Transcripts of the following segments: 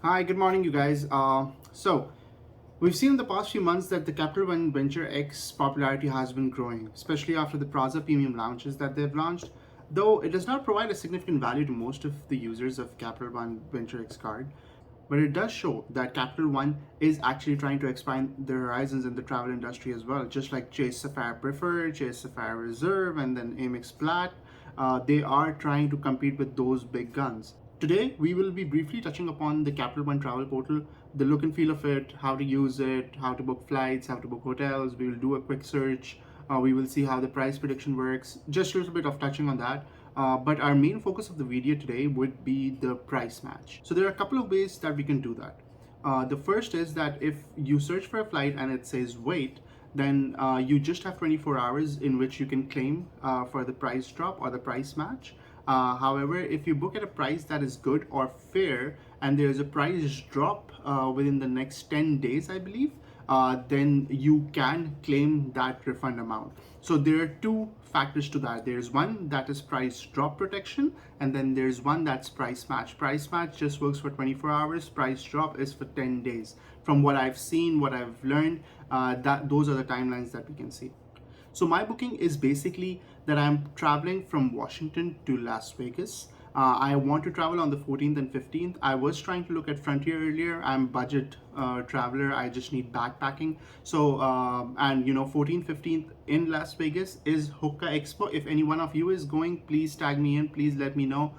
Hi, good morning, you guys. We've seen in the past few months that the Capital One Venture X popularity has been growing, especially after the Plaza Premium launches that they've launched. Though it does not provide a significant value to most of the users of Capital One Venture X card, but it does show that Capital One is actually trying to expand their horizons in the travel industry as well, just like Chase Sapphire Preferred, Chase Sapphire Reserve, and then Amex Plat. They are trying to compete with those big guns. Today, we will be briefly touching upon the Capital One travel portal, the look and feel of it, how to use it, how to book flights, how to book hotels. We will do a quick search. We will see how the price prediction works. Just a little bit of touching on that. But our main focus of the video today would be the price match. So there are a couple of ways that we can do that. The first is that if you search for a flight and it says wait, then you just have 24 hours in which you can claim for the price drop or the price match. However, if you book at a price that is good or fair and there's a price drop within the next 10 days, I believe, then you can claim that refund amount. So there are two factors to that. There's one that is price drop protection, and then there's one that's price match. Price match just works for 24 hours. Price drop is for 10 days. From what I've seen, what I've learned, that those are the timelines that we can see. So my booking is basically that I'm traveling from Washington to Las Vegas. I want to travel on the 14th and 15th. I was trying to look at Frontier earlier. I'm budget traveler. I just need backpacking. So and 14th, 15th in Las Vegas is Hookah Expo. If any one of you is going, please tag me in. Please let me know.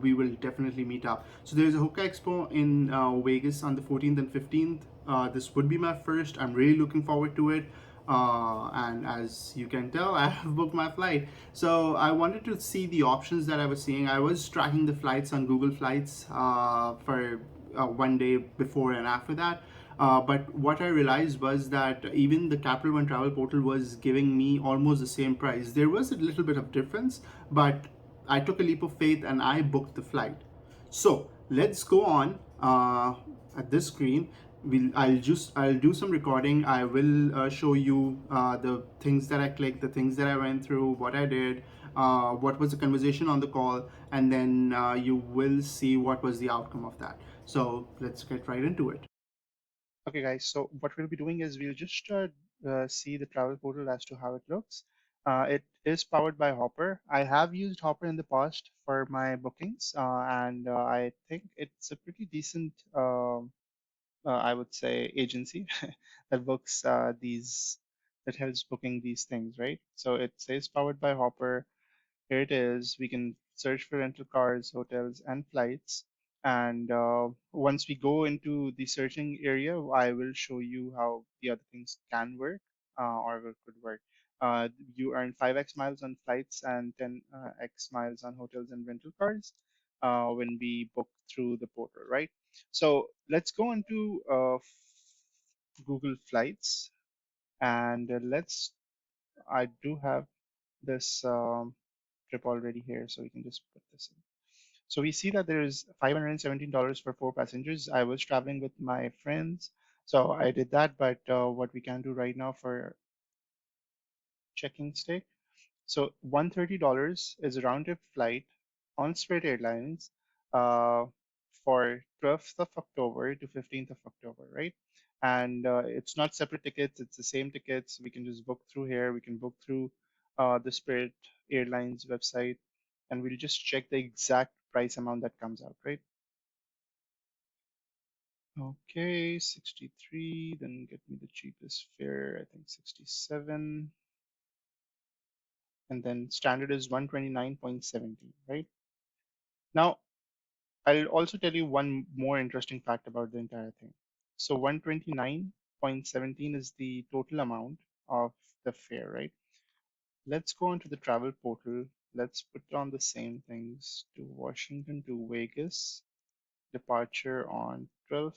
We will definitely meet up. So there's a Hookah Expo in Vegas on the 14th and 15th. This would be my first. I'm really looking forward to it. And as you can tell, I have booked my flight. So I wanted to see the options that I was seeing. I was tracking the flights on Google Flights for one day before and after that. But what I realized was that even the Capital One travel portal was giving me almost the same price. There was a little bit of difference, but I took a leap of faith and I booked the flight. So let's go on at this screen. I'll do some recording. I will show you the things that I clicked, the things that I went through, what I did, what was the conversation on the call, and then you will see what was the outcome of that. So let's get right into it. Okay, guys, so what we'll be doing is we'll just see the travel portal as to how it looks. It is powered by Hopper. I have used Hopper in the past for my bookings, and I think it's a pretty decent, I would say, agency that books that helps booking these things, right? So it says powered by Hopper. Here it is. We can search for rental cars, hotels, and flights. And once we go into the searching area, I will show you how the other things can work or could work. You earn 5x miles on flights and 10x miles on hotels and rental cars when we book through the portal, right? So let's go into Google Flights and I do have this trip already here, so we can just put this in. So we see that there is $517 for four passengers. I was traveling with my friends, so I did that. But what we can do right now for checking stay, so $130 is a round trip flight on Spirit Airlines uh, for 12th of October to 15th of October, right? And it's not separate tickets, it's the same tickets. We can just book through here. We can book through the Spirit Airlines website, and we'll just check the exact price amount that comes out, right? Okay, 63, then get me the cheapest fare, I think 67, and then standard is 129.70, right? Now, I'll also tell you one more interesting fact about the entire thing. So 129.17 is the total amount of the fare, right? Let's go onto the travel portal. Let's put on the same things to Washington to Vegas, departure on 12th.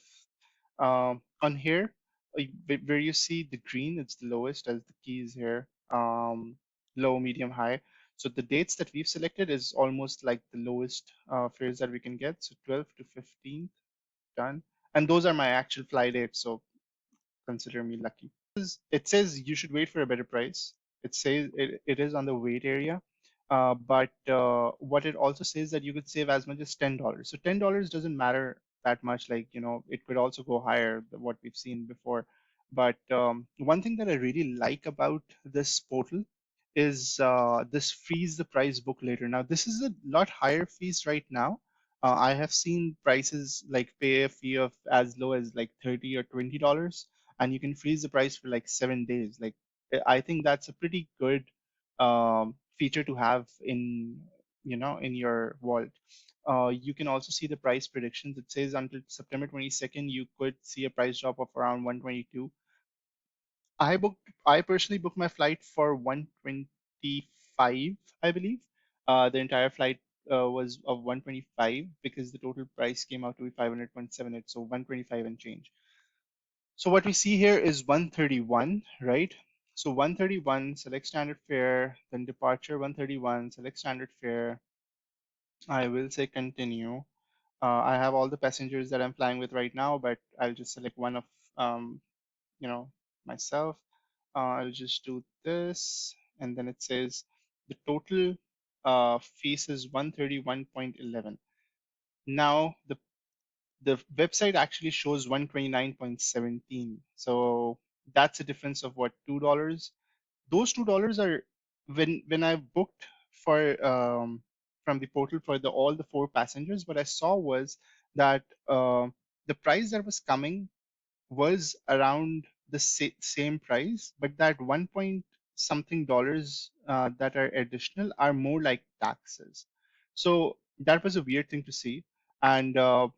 On here, where you see the green, it's the lowest as the keys here, low, medium, high. So the dates that we've selected is almost like the lowest fares that we can get. So 12th to 15th, done. And those are my actual fly dates, so consider me lucky. It says you should wait for a better price. It says it is on the wait area. But what it also says that you could save as much as $10. So $10 doesn't matter that much. Like, it could also go higher than what we've seen before. But one thing that I really like about this portal is this freeze the price book later. Now, this is a lot higher fees right now. I have seen prices like pay a fee of as low as like $30 or $20, and you can freeze the price for like 7 days. Like, I think that's a pretty good feature to have in your vault. You can also see the price predictions. It says until September 22nd, you could see a price drop of around 122. I personally booked my flight for 125, I believe. The entire flight was of 125 because the total price came out to be 500.78, so 125 and change. So what we see here is 131, right? So 131, select standard fare, then departure 131, select standard fare. I will say continue. I have all the passengers that I'm flying with right now, but I'll just select one of um, you know myself. I'll just do this, and then it says the total fees is 131.11. Now the website actually shows 129.17. So that's a difference of what, $2. Those $2 are when I booked for from the portal for the all the four passengers. What I saw was that the price that was coming was around the same price, but that one point something dollars that are additional are more like taxes. So that was a weird thing to see. And I'll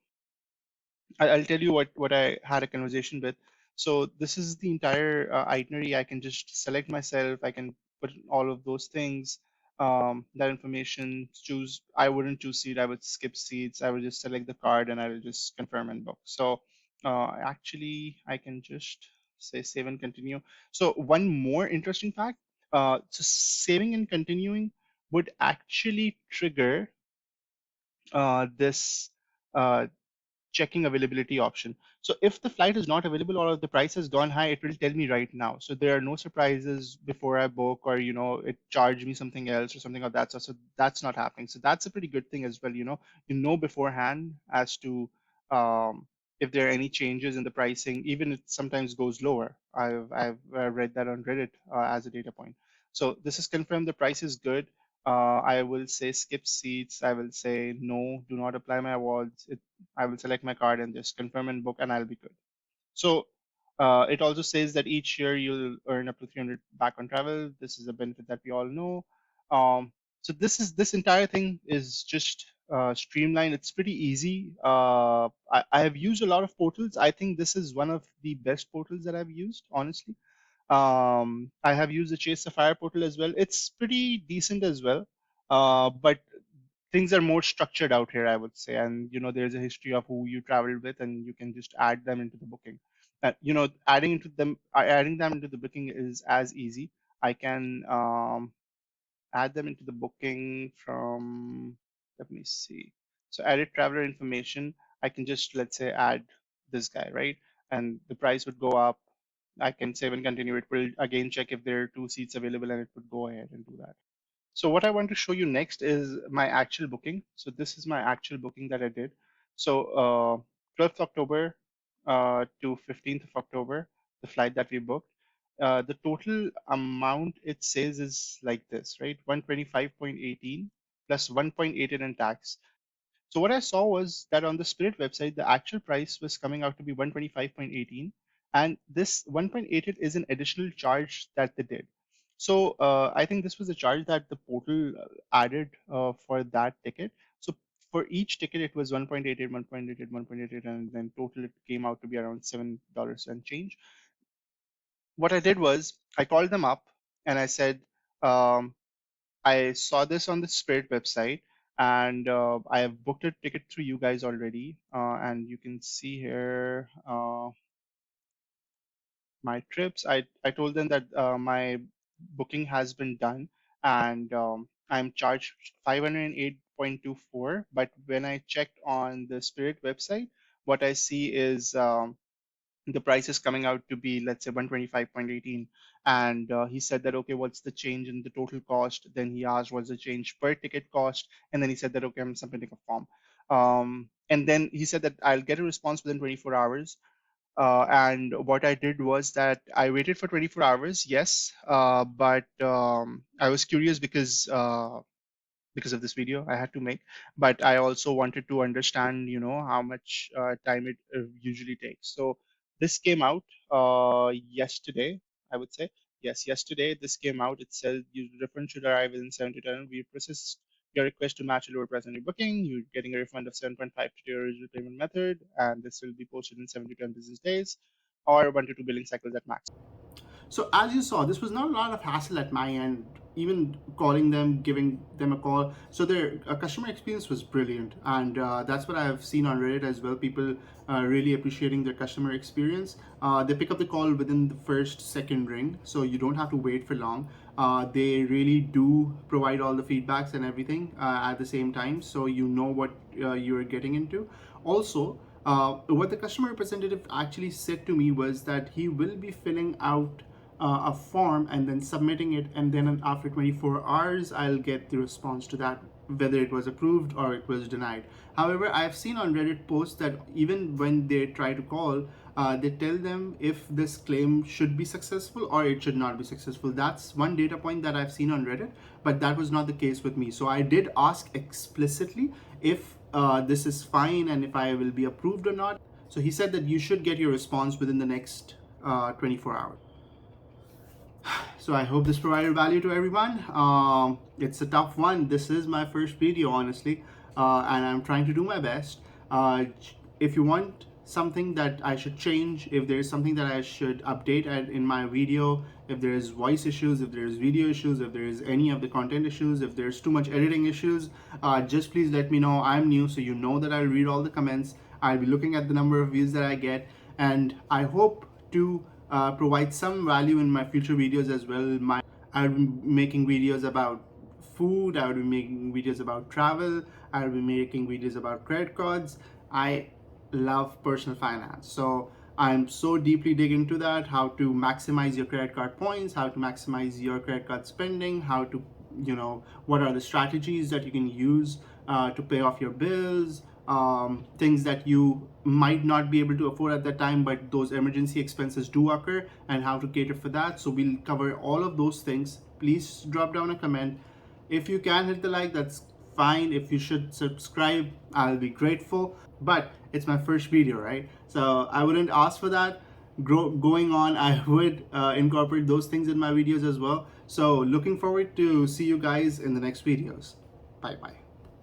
tell you what I had a conversation with. So this is the entire itinerary. I can just select myself. I can put in all of those things, that information. Choose. I wouldn't choose seat. I would skip seats. I would just select the card and I will just confirm and book. So actually, I can just say save and continue. So one more interesting fact. So saving and continuing would actually trigger this uh, checking availability option. So if the flight is not available or if the price has gone high, it will tell me right now. So there are no surprises before I book, or it charged me something else or something like that. So that's not happening. So that's a pretty good thing as well. You know beforehand as to if there are any changes in the pricing. Even it sometimes goes lower. I've read that on Reddit as a data point. So this is confirmed. The price is good. I will say skip seats. I will say no, do not apply my awards. I will select my card and just confirm and book, and I'll be good. So it also says that each year you'll earn up to 300 back on travel. This is a benefit that we all know. So this entire thing is just streamlined. It's pretty easy. I have used a lot of portals. I think this is one of the best portals that I've used, honestly. I have used the Chase Sapphire portal as well. It's pretty decent as well. But things are more structured out here, I would say. And there's a history of who you traveled with, and you can just add them into the booking. Adding them into the booking is as easy. I can add them into the booking from, let me see. So edit traveler information. I can just, let's say, add this guy, right? And the price would go up. I can save and continue. It will again check if there are two seats available, and it would go ahead and do that. So what I want to show you next is my actual booking. So this is my actual booking that I did. So 12th October to 15th of October, the flight that we booked. The total amount it says is like this, right? 125.18 plus 1.88 in tax. So what I saw was that on the Spirit website, the actual price was coming out to be 125.18, and this 1.88 is an additional charge that they did. So I think this was a charge that the portal added for that ticket. So for each ticket, it was 1.88, 1.88, 1.88, and then total it came out to be around $7 and change. What I did was I called them up and I said, um, I saw this on the Spirit website, and I have booked a ticket through you guys already. And you can see here my trips. I told them that my booking has been done, and I'm charged 508.24. But when I checked on the Spirit website, what I see is the price is coming out to be, let's say, 125.18. And he said that, okay, what's the change in the total cost? Then he asked what's the change per ticket cost, and then he said that, okay, I'm submitting a form. And then he said that I'll get a response within 24 hours. And what I did was that I waited for 24 hours, yes, but I was curious because of this video I had to make, but I also wanted to understand, how much time it usually takes. So this came out yesterday, I would say. Yes, yesterday this came out. It says your refund should arrive within 7 to 10. We processed your request to match a lower price on your booking. You're getting a refund of 7.5 to your original payment method, and this will be posted in 7 to 10 business days or 1 to 2 billing cycles at max. So as you saw, this was not a lot of hassle at my end, even calling them, giving them a call. So their customer experience was brilliant, and that's what I've seen on Reddit as well. People really appreciating their customer experience. They pick up the call within the first second ring, so you don't have to wait for long. They really do provide all the feedbacks and everything at the same time, so you know what you're getting into. Also, what the customer representative actually said to me was that he will be filling out a form and then submitting it, and then after 24 hours I'll get the response to that, whether it was approved or it was denied. However, I've seen on Reddit posts that even when they try to call, they tell them if this claim should be successful or it should not be successful. That's one data point that I've seen on Reddit, but that was not the case with me. So I did ask explicitly if this is fine and if I will be approved or not. So he said that you should get your response within the next 24 hours. So I hope this provided value to everyone. It's a tough one. This is my first video, honestly, and I'm trying to do my best. If you want something that I should change, if there is something that I should update in my video, if there is voice issues, if there is video issues, if there is any of the content issues, if there's too much editing issues, just please let me know. I'm new, so you know that I'll read all the comments. I'll be looking at the number of views that I get, and I hope to provide some value in my future videos as well. I'll be making videos about food, I'll be making videos about travel, I'll be making videos about credit cards. I love personal finance, so I'm so deeply dig into that, how to maximize your credit card points, how to maximize your credit card spending, how to, what are the strategies that you can use to pay off your bills, things that you might not be able to afford at that time, but those emergency expenses do occur, and how to cater for that. So we'll cover all of those things. Please drop down a comment. If you can hit the like, that's fine. If you should subscribe, I'll be grateful. But it's my first video, right? So I wouldn't ask for that. Going on, I would incorporate those things in my videos as well. So looking forward to see you guys in the next videos. Bye bye.